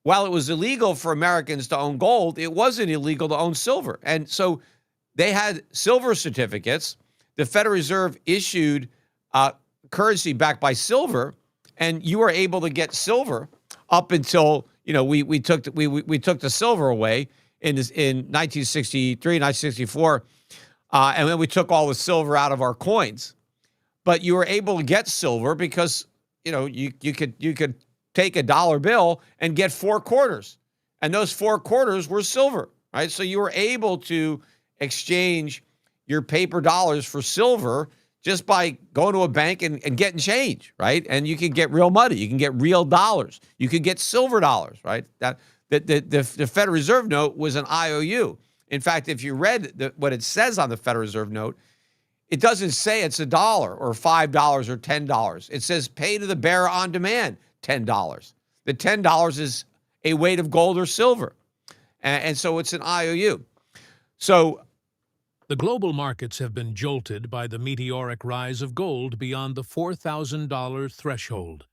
while it was illegal for Americans to own gold, it wasn't illegal to own silver. And so they had silver certificates. The Federal Reserve issued currency backed by silver, and you were able to get silver up until, we took the silver away in 1963, 1964, and then we took all the silver out of our coins. But you were able to get silver because you could take a dollar bill and get 4 quarters, and those 4 quarters were silver, right? So you were able to exchange your paper dollars for silver just by going to a bank and getting change, right? And you can get real money, you can get real dollars, you can get silver dollars, right? That the Federal Reserve note was an IOU. In fact, if you read what it says on the Federal Reserve note, it doesn't say it's $1 or $5 or $10. It says pay to the bearer on demand, $10. The $10 is a weight of gold or silver. And so it's an IOU. So the global markets have been jolted by the meteoric rise of gold beyond the $4,000 threshold,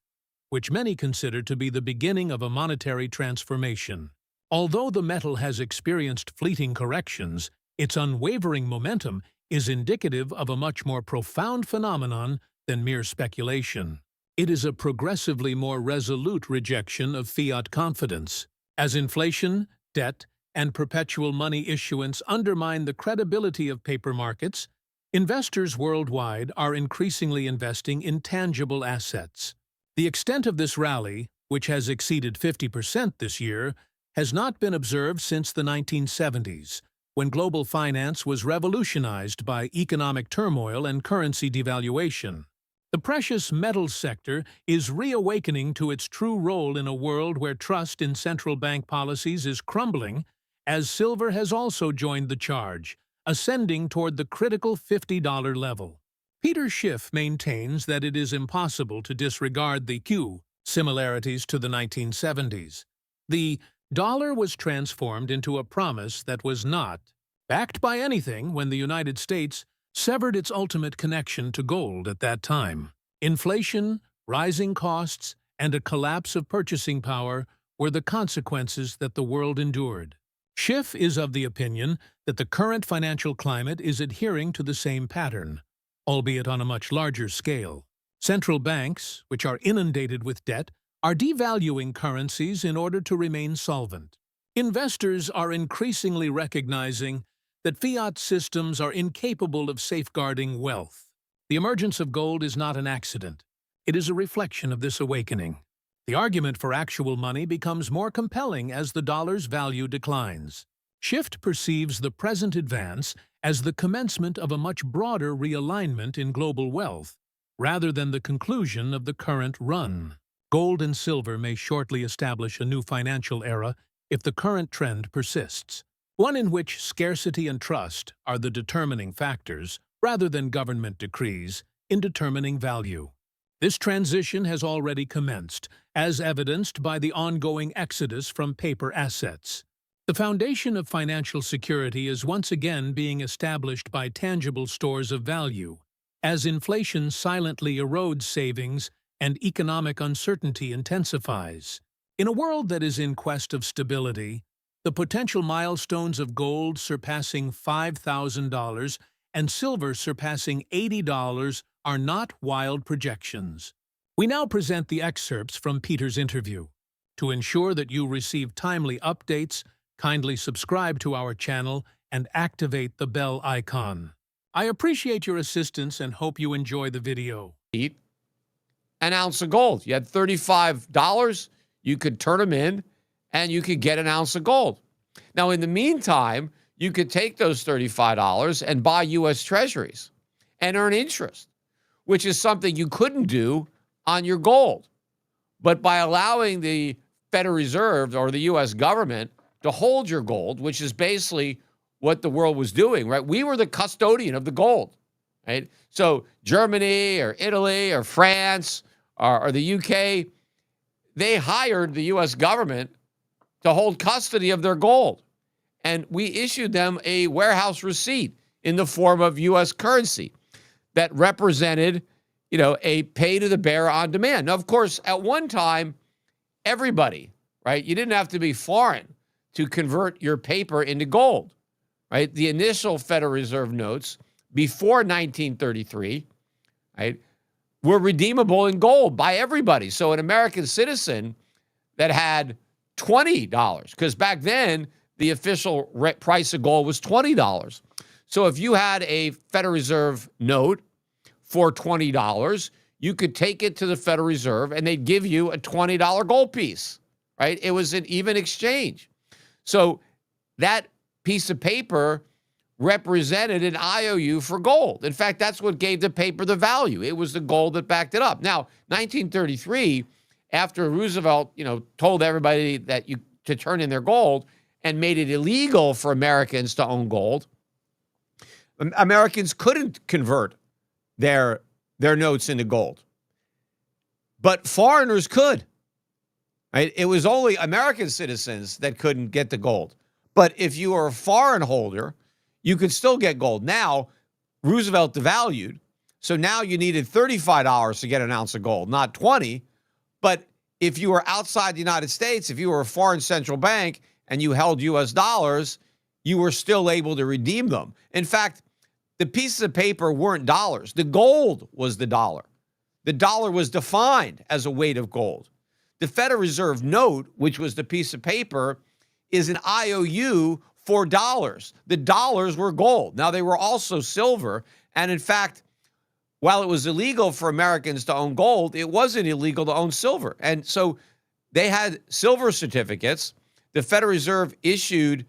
which many consider to be the beginning of a monetary transformation. Although the metal has experienced fleeting corrections, its unwavering momentum is indicative of a much more profound phenomenon than mere speculation. It is a progressively more resolute rejection of fiat confidence. As inflation, debt, and perpetual money issuance undermine the credibility of paper markets, investors worldwide are increasingly investing in tangible assets. The extent of this rally, which has exceeded 50% this year, has not been observed since the 1970s, when global finance was revolutionized by economic turmoil and currency devaluation. The precious metals sector is reawakening to its true role in a world where trust in central bank policies is crumbling, as silver has also joined the charge, ascending toward the critical $50 level. Peter Schiff maintains that it is impossible to disregard the similarities to the 1970s. The dollar was transformed into a promise that was not backed by anything when the United States severed its ultimate connection to gold at that time. Inflation, rising costs, and a collapse of purchasing power were the consequences that the world endured. Schiff is of the opinion that the current financial climate is adhering to the same pattern, albeit on a much larger scale. Central banks, which are inundated with debt, are devaluing currencies in order to remain solvent. Investors are increasingly recognizing that fiat systems are incapable of safeguarding wealth. The emergence of gold is not an accident. It is a reflection of this awakening. The argument for actual money becomes more compelling as the dollar's value declines. Schiff perceives the present advance as the commencement of a much broader realignment in global wealth, rather than the conclusion of the current run. Gold and silver may shortly establish a new financial era if the current trend persists, one in which scarcity and trust are the determining factors, rather than government decrees, in determining value. This transition has already commenced, as evidenced by the ongoing exodus from paper assets. The foundation of financial security is once again being established by tangible stores of value, as inflation silently erodes savings and economic uncertainty intensifies. In a world that is in quest of stability, the potential milestones of gold surpassing $5,000 and silver surpassing $80 are not wild projections. We now present the excerpts from Peter's interview. To ensure that you receive timely updates, kindly subscribe to our channel and activate the bell icon. I appreciate your assistance and hope you enjoy the video. An ounce of gold. You had $35, you could turn them in, and you could get an ounce of gold. Now, in the meantime, you could take those $35 and buy U.S. Treasuries and earn interest, which is something you couldn't do on your gold. But by allowing the Federal Reserve or the U.S. government to hold your gold, which is basically what the world was doing, right? We were the custodian of the gold, right? So Germany or Italy or France or the UK, they hired the U.S. government to hold custody of their gold. And we issued them a warehouse receipt in the form of U.S. currency that represented, a pay to the bearer on demand. Now, of course, at one time, everybody right? You didn't have to be foreign to convert your paper into gold, right? The initial Federal Reserve notes before 1933, right, were redeemable in gold by everybody. So an American citizen that had $20, because back then the official price of gold was $20. So if you had a Federal Reserve note for $20, you could take it to the Federal Reserve and they'd give you a $20 gold piece, right? It was an even exchange. So that piece of paper represented an IOU for gold. In fact, that's what gave the paper the value. It was the gold that backed it up. Now, 1933, after Roosevelt, told everybody that to turn in their gold and made it illegal for Americans to own gold, Americans couldn't convert their notes into gold. But foreigners could. Right? It was only American citizens that couldn't get the gold. But if you were a foreign holder, you could still get gold. Now, Roosevelt devalued, so now you needed $35 to get an ounce of gold, not 20. But if you were outside the United States, if you were a foreign central bank and you held U.S. dollars, you were still able to redeem them. In fact, the pieces of paper weren't dollars. The gold was the dollar. The dollar was defined as a weight of gold. The Federal Reserve note, which was the piece of paper, is an IOU for dollars. The dollars were gold. Now, they were also silver. And in fact, while it was illegal for Americans to own gold, it wasn't illegal to own silver. And so they had silver certificates. The Federal Reserve issued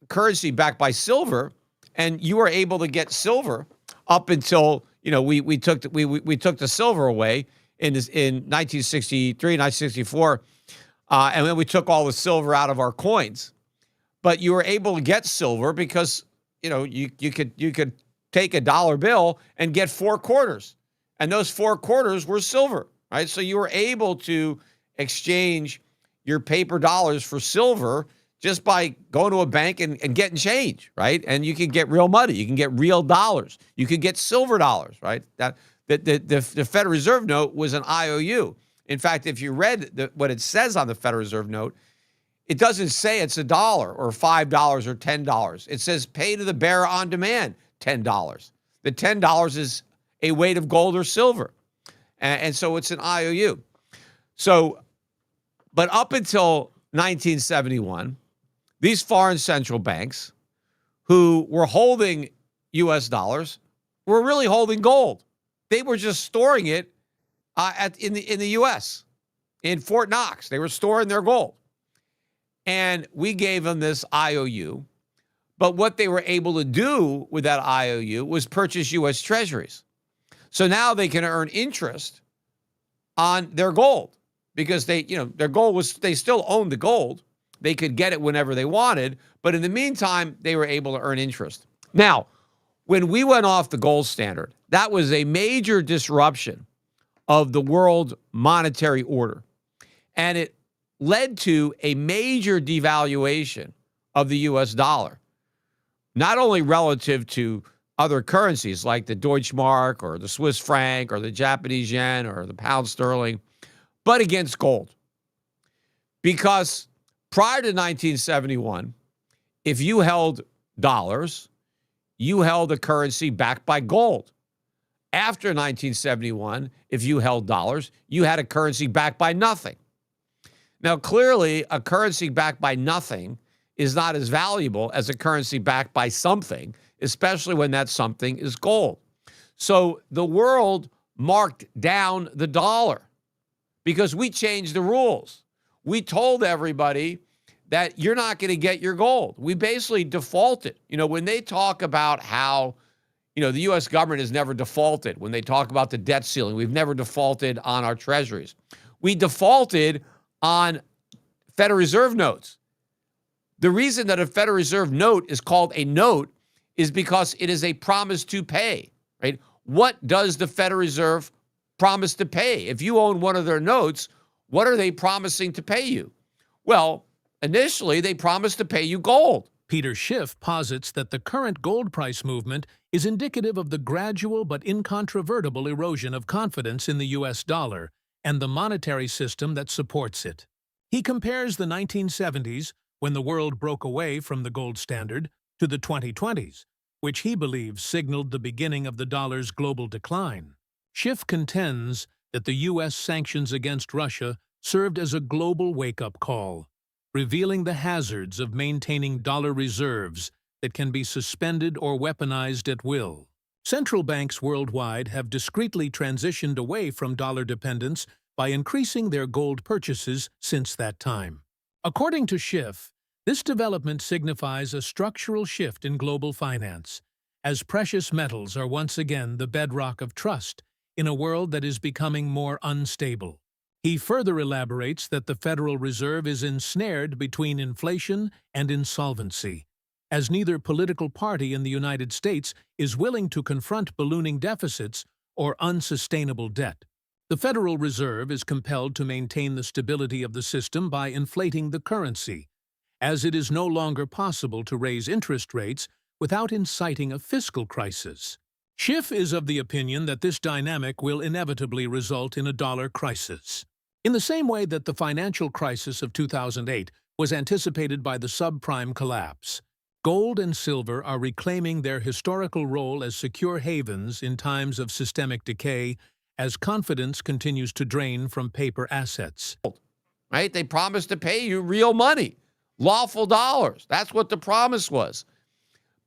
currency backed by silver, and you were able to get silver up until, we took the silver away in 1963, 1964, and then we took all the silver out of our coins. But you were able to get silver because, you could take a dollar bill and get 4 quarters. And those 4 quarters were silver, right? So you were able to exchange your paper dollars for silver just by going to a bank and getting change, right? And you can get real money. You can get real dollars. You could get silver dollars, right? The Federal Reserve note was an IOU. In fact, if you read what it says on the Federal Reserve note, it doesn't say it's $1 or $5 or $10. It says pay to the bearer on demand, $10. The $10 is a weight of gold or silver. And so it's an IOU. So, but up until 1971, these foreign central banks who were holding U.S. dollars were really holding gold. They were just storing it in the U.S., in Fort Knox. They were storing their gold. And we gave them this IOU. But what they were able to do with that IOU was purchase U.S. treasuries. So now they can earn interest on their gold because their goal was, they still owned the gold. They could get it whenever they wanted. But in the meantime, they were able to earn interest. Now, when we went off the gold standard, that was a major disruption of the world monetary order. And it led to a major devaluation of the U.S. dollar, not only relative to other currencies like the Deutschmark or the Swiss franc or the Japanese yen or the pound sterling, but against gold. Because prior to 1971, if you held dollars, you held a currency backed by gold. After 1971, if you held dollars, you had a currency backed by nothing. Now, clearly, a currency backed by nothing is not as valuable as a currency backed by something, especially when that something is gold. So the world marked down the dollar because we changed the rules. We told everybody that you're not going to get your gold. We basically defaulted. When they talk about how, the U.S. government has never defaulted, when they talk about the debt ceiling, we've never defaulted on our treasuries. We defaulted on Federal Reserve notes. The reason that a Federal Reserve note is called a note is because it is a promise to pay, right? What does the Federal Reserve promise to pay? If you own one of their notes, what are they promising to pay you? Well, initially, they promised to pay you gold. Peter Schiff posits that the current gold price movement is indicative of the gradual but incontrovertible erosion of confidence in the U.S. dollar and the monetary system that supports it. He compares the 1970s, when the world broke away from the gold standard, to the 2020s, which he believes signaled the beginning of the dollar's global decline. Schiff contends that the U.S. sanctions against Russia served as a global wake-up call, revealing the hazards of maintaining dollar reserves that can be suspended or weaponized at will. Central banks worldwide have discreetly transitioned away from dollar dependence by increasing their gold purchases since that time. According to Schiff, this development signifies a structural shift in global finance, as precious metals are once again the bedrock of trust in a world that is becoming more unstable. He further elaborates that the Federal Reserve is ensnared between inflation and insolvency, as neither political party in the United States is willing to confront ballooning deficits or unsustainable debt. The Federal Reserve is compelled to maintain the stability of the system by inflating the currency, as it is no longer possible to raise interest rates without inciting a fiscal crisis. Schiff is of the opinion that this dynamic will inevitably result in a dollar crisis. In the same way that the financial crisis of 2008 was anticipated by the subprime collapse, gold and silver are reclaiming their historical role as secure havens in times of systemic decay as confidence continues to drain from paper assets. Right? They promised to pay you real money, lawful dollars. That's what the promise was.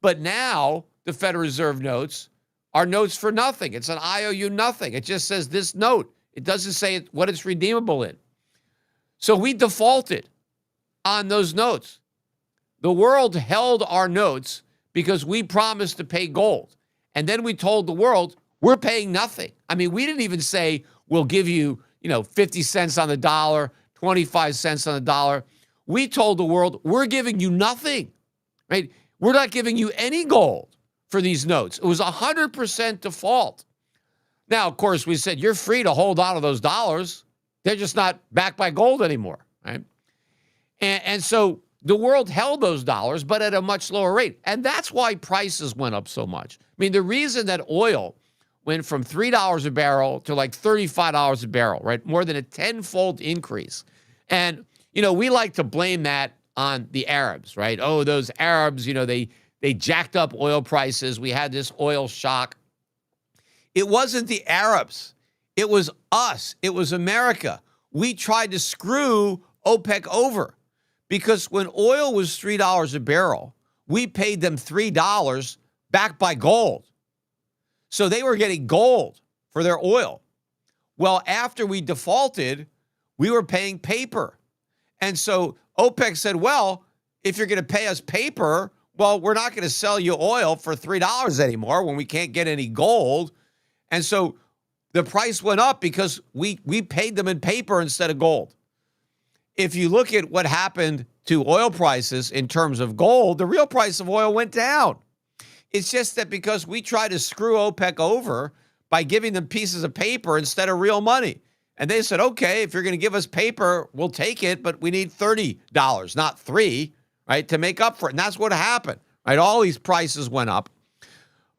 But now the Federal Reserve notes are notes for nothing. It's an IOU nothing. It just says this note. It doesn't say what it's redeemable in. So we defaulted on those notes. The world held our notes because we promised to pay gold. And then we told the world, we're paying nothing. I mean, we didn't even say, we'll give you, 50 cents on the dollar, 25 cents on the dollar. We told the world, we're giving you nothing, right? We're not giving you any gold for these notes. It was 100% default. Now, of course, we said, you're free to hold on to those dollars. They're just not backed by gold anymore, right? And so the world held those dollars, but at a much lower rate. And that's why prices went up so much. I mean, the reason that oil went from $3 a barrel to like $35 a barrel, right? More than a tenfold increase. And, we like to blame that on the Arabs, right? Oh, those Arabs, they jacked up oil prices. We had this oil shock. It wasn't the Arabs. It was us. It was America. We tried to screw OPEC over because when oil was $3 a barrel, we paid them $3 backed by gold. So they were getting gold for their oil. Well, after we defaulted, we were paying paper. And so OPEC said, well, if you're going to pay us paper, well, we're not going to sell you oil for $3 anymore when we can't get any gold. And so the price went up because we paid them in paper instead of gold. If you look at what happened to oil prices in terms of gold, the real price of oil went down. It's just that because we tried to screw OPEC over by giving them pieces of paper instead of real money. And they said, okay, if you're going to give us paper, we'll take it, but we need $30, not $3, right, to make up for it. And that's what happened, right? All these prices went up.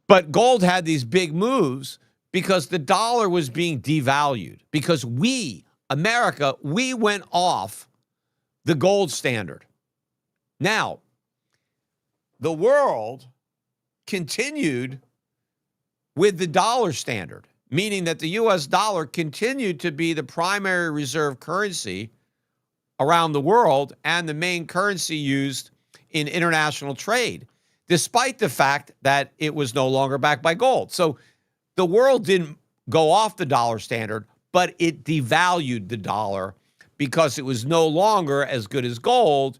But gold had these big moves because the dollar was being devalued, because we, America, we went off the gold standard. Now, the world continued with the dollar standard, meaning that the U.S. dollar continued to be the primary reserve currency around the world and the main currency used in international trade, despite the fact that it was no longer backed by gold. So the world didn't go off the dollar standard, but it devalued the dollar because it was no longer as good as gold.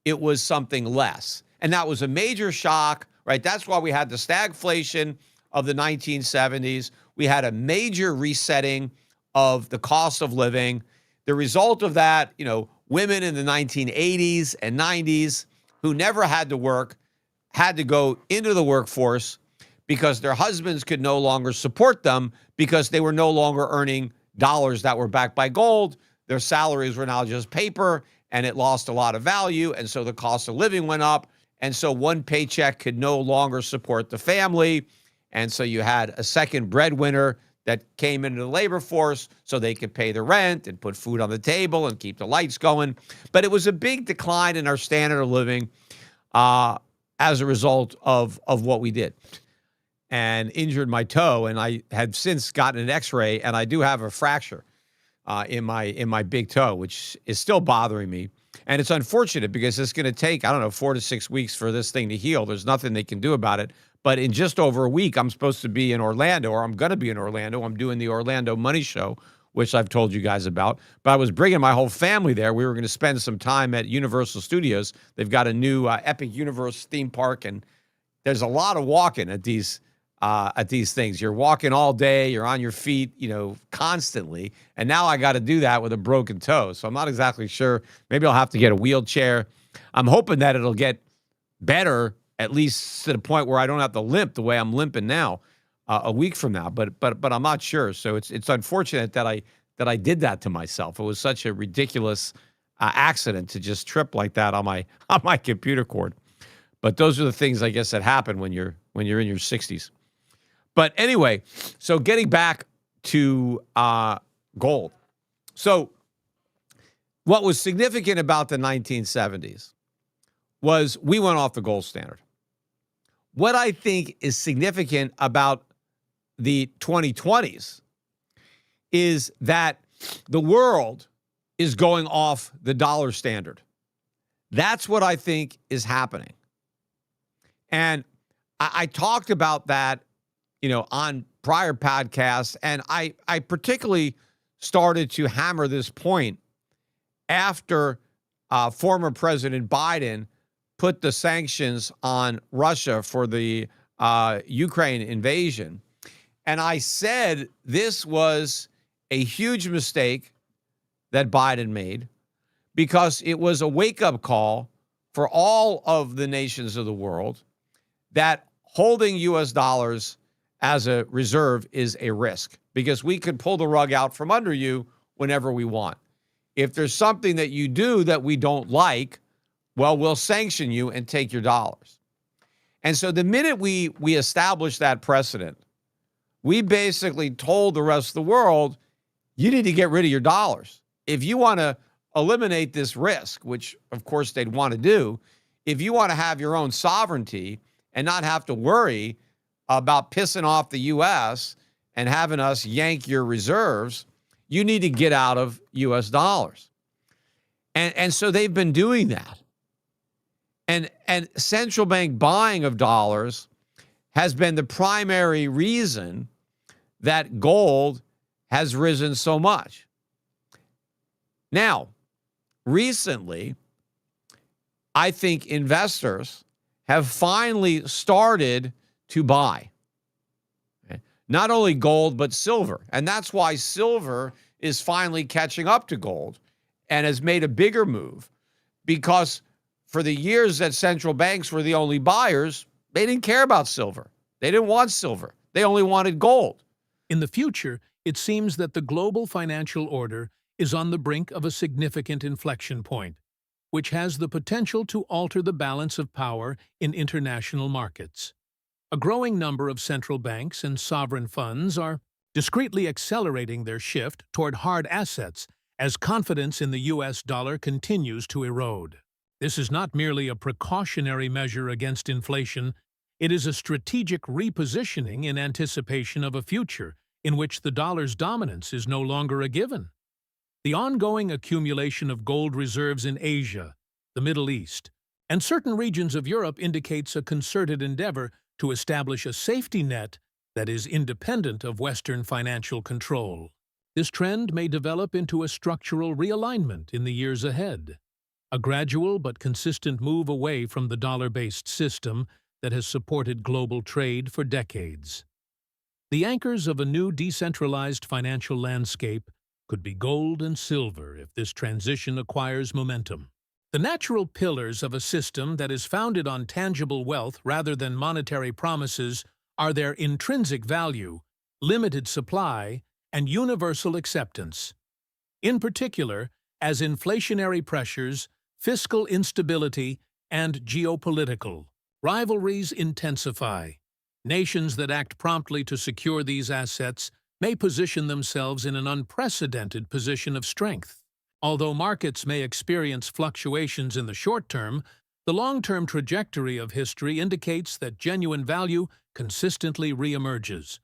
It was something less. And that was a major shock, right? That's why we had the stagflation of the 1970s. We had a major resetting of the cost of living. The result of that, women in the 1980s and 90s who never had to work had to go into the workforce because their husbands could no longer support them because they were no longer earning dollars that were backed by gold. Their salaries were now just paper, and it lost a lot of value, and so the cost of living went up, and so one paycheck could no longer support the family, and so you had a second breadwinner that came into the labor force so they could pay the rent and put food on the table and keep the lights going. But it was a big decline in our standard of living as a result of what we did, and injured my toe. And I had since gotten an X-ray, and I do have a fracture in my big toe, which is still bothering me. And it's unfortunate because it's going to take, I don't know, 4 to 6 weeks for this thing to heal. There's nothing they can do about it. But in just over a week, I'm supposed to be in Orlando, or I'm going to be in Orlando. I'm doing the Orlando Money Show, which I've told you guys about. But I was bringing my whole family there. We were going to spend some time at Universal Studios. They've got a new Epic Universe theme park, and there's a lot of walking at these things. You're walking all day. You're on your feet, constantly. And now I got to do that with a broken toe. So I'm not exactly sure. Maybe I'll have to get a wheelchair. I'm hoping that it'll get better, at least to the point where I don't have to limp the way I'm limping now a week from now. But I'm not sure. So it's unfortunate that I did that to myself. It was such a ridiculous accident to just trip like that on my computer cord. But those are the things, I guess, that happen when you're in your 60s. But anyway, so getting back to gold. So what was significant about the 1970s was we went off the gold standard. What I think is significant about the 2020s is that the world is going off the dollar standard. That's what I think is happening. And I talked about that, on prior podcasts, and I particularly started to hammer this point after former President Biden put the sanctions on Russia for the Ukraine invasion. And I said this was a huge mistake that Biden made because it was a wake-up call for all of the nations of the world that holding U.S. dollars as a reserve is a risk, because we could pull the rug out from under you whenever we want. If there's something that you do that we don't like, well, we'll sanction you and take your dollars. And so the minute we established that precedent, we basically told the rest of the world, you need to get rid of your dollars. If you want to eliminate this risk, which of course they'd want to do, if you want to have your own sovereignty and not have to worry about pissing off the U.S. and having us yank your reserves, you need to get out of U.S. dollars. And so they've been doing that. And central bank buying of dollars has been the primary reason that gold has risen so much. Now, recently, I think investors have finally started to buy not only gold, but silver. And that's why silver is finally catching up to gold and has made a bigger move, because for the years that central banks were the only buyers, they didn't care about silver. They didn't want silver. They only wanted gold. In the future, it seems that the global financial order is on the brink of a significant inflection point, which has the potential to alter the balance of power in international markets. A growing number of central banks and sovereign funds are discreetly accelerating their shift toward hard assets as confidence in the U.S. dollar continues to erode. This is not merely a precautionary measure against inflation, it is a strategic repositioning in anticipation of a future in which the dollar's dominance is no longer a given. The ongoing accumulation of gold reserves in Asia, the Middle East, and certain regions of Europe indicates a concerted endeavor to establish a safety net that is independent of Western financial control. This trend may develop into a structural realignment in the years ahead, a gradual but consistent move away from the dollar-based system that has supported global trade for decades. The anchors of a new decentralized financial landscape could be gold and silver if this transition acquires momentum. The natural pillars of a system that is founded on tangible wealth rather than monetary promises are their intrinsic value, limited supply, and universal acceptance. In particular, as inflationary pressures, fiscal instability, and geopolitical rivalries intensify, nations that act promptly to secure these assets may position themselves in an unprecedented position of strength. Although markets may experience fluctuations in the short term, the long-term trajectory of history indicates that genuine value consistently reemerges.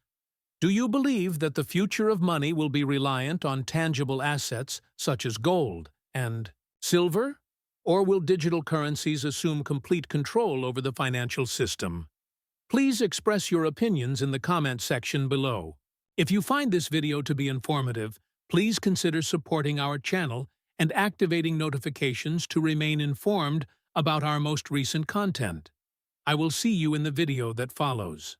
Do you believe that the future of money will be reliant on tangible assets such as gold and silver? Or will digital currencies assume complete control over the financial system? Please express your opinions in the comment section below. If you find this video to be informative, please consider supporting our channel and activating notifications to remain informed about our most recent content. I will see you in the video that follows.